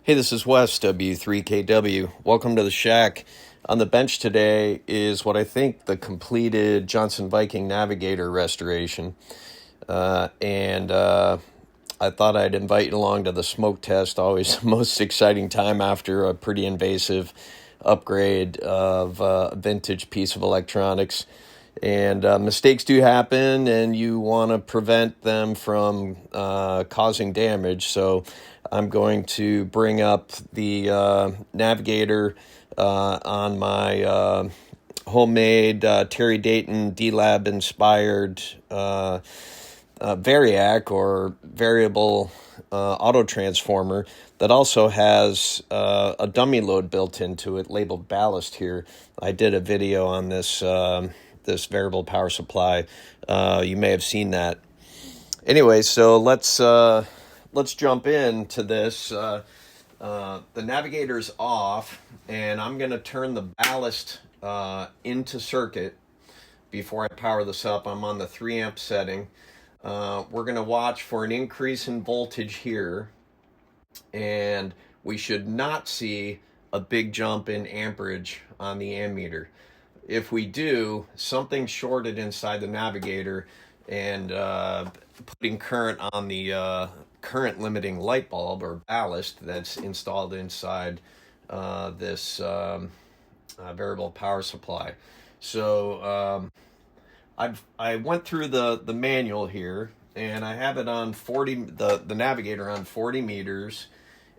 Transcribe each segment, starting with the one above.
Hey, this is Wes, W3KW. Welcome to the shack. On the bench today is what I think the completed Johnson Viking Navigator restoration. And I thought I'd invite you along to the smoke test, always the most exciting time after a pretty invasive upgrade of a vintage piece of electronics. And mistakes do happen, and you want to prevent them from causing damage. So I'm going to bring up the Navigator on my homemade Terry Dayton D-Lab inspired Variac or variable auto transformer that also has a dummy load built into it labeled ballast here. I did a video on this this variable power supply. You may have seen that. Anyway, so let's jump into this. The Navigator's off, and I'm going to turn the ballast into circuit before I power this up. I'm on the 3 amp setting. We're going to watch for an increase in voltage here, and we should not see a big jump in amperage on the ammeter. If we do, something shorted inside the Navigator and putting current on the current limiting light bulb or ballast that's installed inside this variable power supply. So I went through the manual here, and I have it on 40, the Navigator on 40 meters,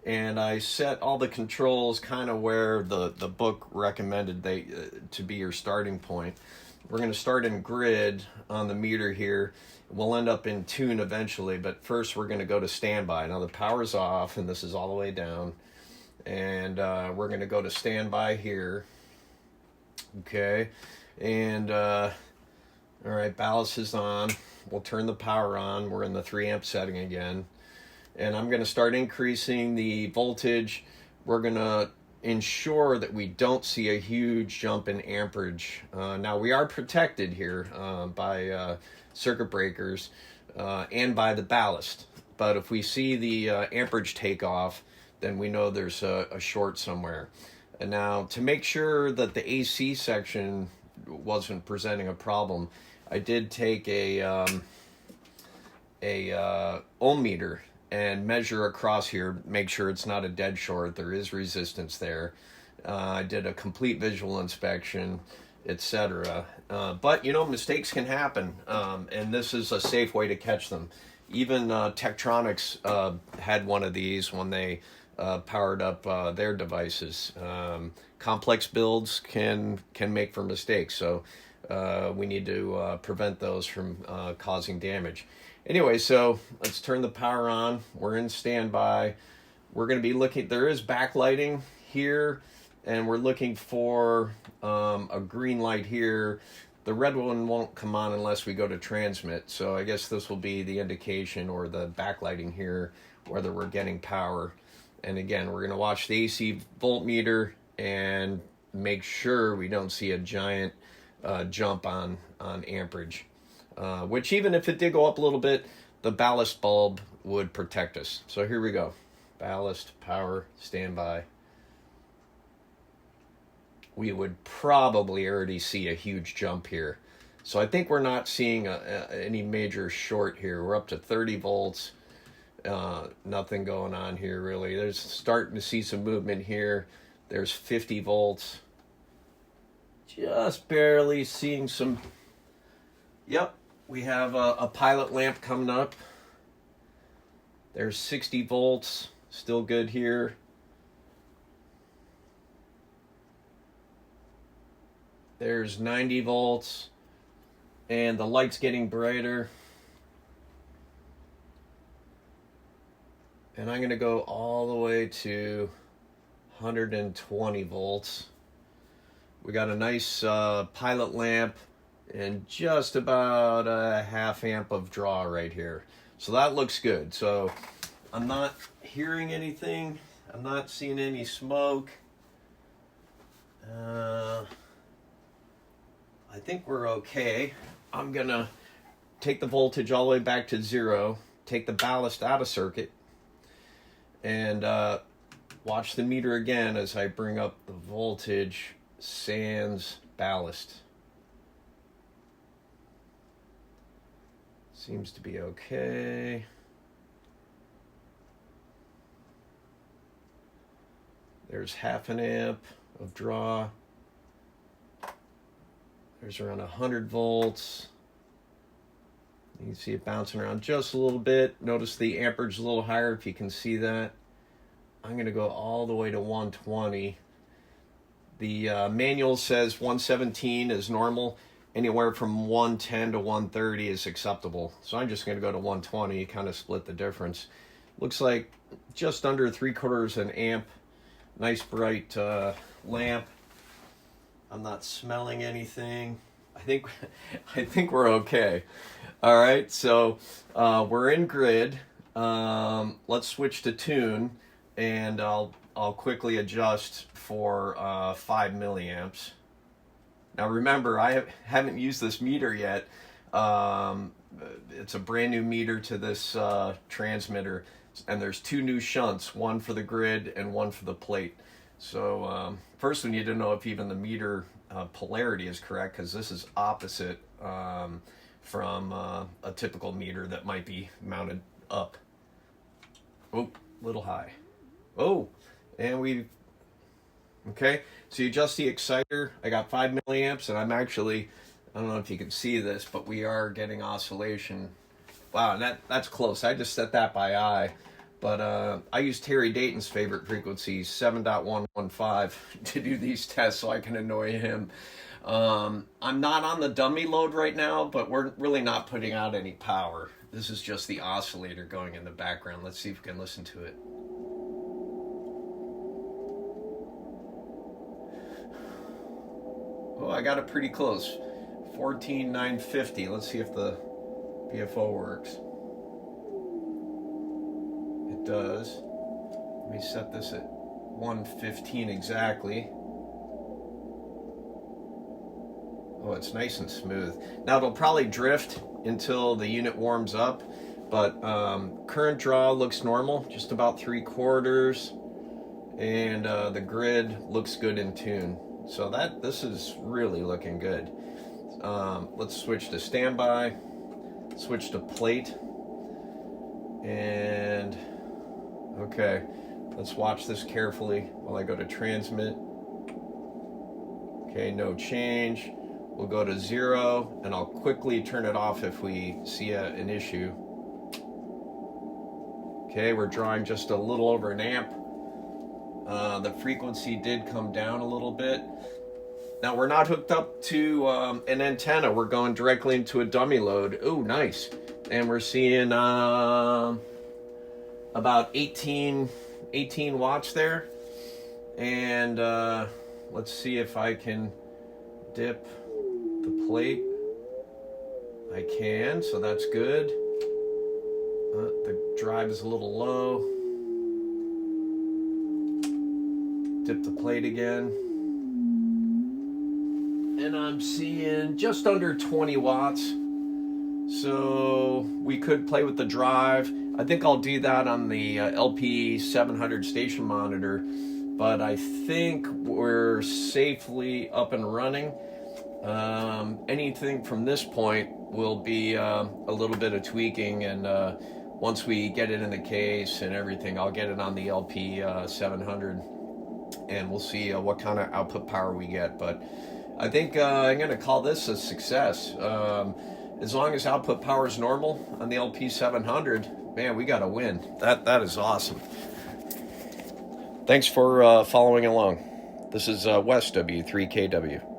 and I set all the controls kind of where the book recommended they to be your starting point. We're going to start in grid on the meter here. We'll end up in tune eventually, but first we're going to go to standby. Now the power's off, and this is all the way down, and we're going to go to standby here. Okay, and all right, ballast is on. We'll turn the power on. We're in the 3 amp setting again. And I'm going to start increasing the voltage. We're going to ensure that we don't see a huge jump in amperage. Now, we are protected here by circuit breakers and by the ballast. But if we see the amperage take off, then we know there's a short somewhere. And now, to make sure that the AC section wasn't presenting a problem, I did take a ohm meter and measure across here, make sure it's not a dead short. There is resistance there. I did a complete visual inspection, etc. But, you know, mistakes can happen, and this is a safe way to catch them. Even Tektronix had one of these when they powered up their devices. Complex builds can make for mistakes, so we need to prevent those from causing damage. Anyway, so let's turn the power on. We're in standby. We're going to be looking, there is backlighting here, and we're looking for a green light here. The red one won't come on unless we go to transmit, so I guess this will be the indication or the backlighting here, whether we're getting power. And again, we're going to watch the AC voltmeter and make sure we don't see a giant jump on amperage. Which even if it did go up a little bit, the ballast bulb would protect us. So here we go. Ballast, power, standby. We would probably already see a huge jump here. So I think we're not seeing any major short here. We're up to 30 volts. Nothing going on here really. There's starting to see some movement here. There's 50 volts. Just barely seeing some. Yep. We have a pilot lamp coming up. There's 60 volts, still good here. There's 90 volts, and the light's getting brighter. And I'm going to go all the way to 120 volts. We got a nice pilot lamp and just about a half amp of draw right here. So that looks good. So I'm not hearing anything. I'm not seeing any smoke. I think we're okay. I'm going to take the voltage all the way back to 0, take the ballast out of circuit, and watch the meter again as I bring up the voltage sans ballast. Seems to be okay. There's 0.5 amp of draw. There's around 100 volts. You can see it bouncing around just a little bit. Notice the amperage is a little higher if you can see that. I'm going to go all the way to 120. The manual says 117 is normal. Anywhere from 110 to 130 is acceptable. So I'm just going to go to 120, kind of split the difference. Looks like just under 3/4 an amp. Nice bright lamp. I'm not smelling anything. I think we're okay. All right, so we're in grid. Let's switch to tune, and I'll quickly adjust for 5 milliamps. Now remember, I haven't used this meter yet. It's a brand new meter to this transmitter, and there's 2 new shunts, one for the grid and one for the plate. So first we need to know if even the meter polarity is correct, because this is opposite from a typical meter that might be mounted up. Oh, little high. Oh, and okay, so you adjust the exciter. I got 5 milliamps, and I'm actually, I don't know if you can see this, but we are getting oscillation. Wow, that's close. I just set that by eye. But I use Terry Dayton's favorite frequency, 7.115, to do these tests so I can annoy him. I'm not on the dummy load right now, but we're really not putting out any power. This is just the oscillator going in the background. Let's see if we can listen to it. Oh, I got it pretty close. 14,950. Let's see if the BFO works. It does. Let me set this at 115 exactly. Oh, it's nice and smooth. Now it'll probably drift until the unit warms up, but current draw looks normal, just about 3/4, and the grid looks good in tune. So this is really looking good. Let's switch to standby, switch to plate, and okay, let's watch this carefully while I go to transmit. Okay, no change. We'll go to 0, and I'll quickly turn it off if we see an issue. Okay, we're drawing just a little over an amp. The frequency did come down a little bit. Now we're not hooked up to an antenna. We're going directly into a dummy load. Ooh, nice. And we're seeing about 18 watts there. And let's see if I can dip the plate. I can, so that's good. The drive is a little low. Dip the plate again. And I'm seeing just under 20 watts. So we could play with the drive. I think I'll do that on the LP 700 station monitor. But I think we're safely up and running. Anything from this point will be a little bit of tweaking, and once we get it in the case and everything, I'll get it on the LP 700, and we'll see what kind of output power we get. But I think I'm going to call this a success. As long as output power is normal on the LP 700, man, we got to win. That is awesome. Thanks for following along. This is Wes W3KW.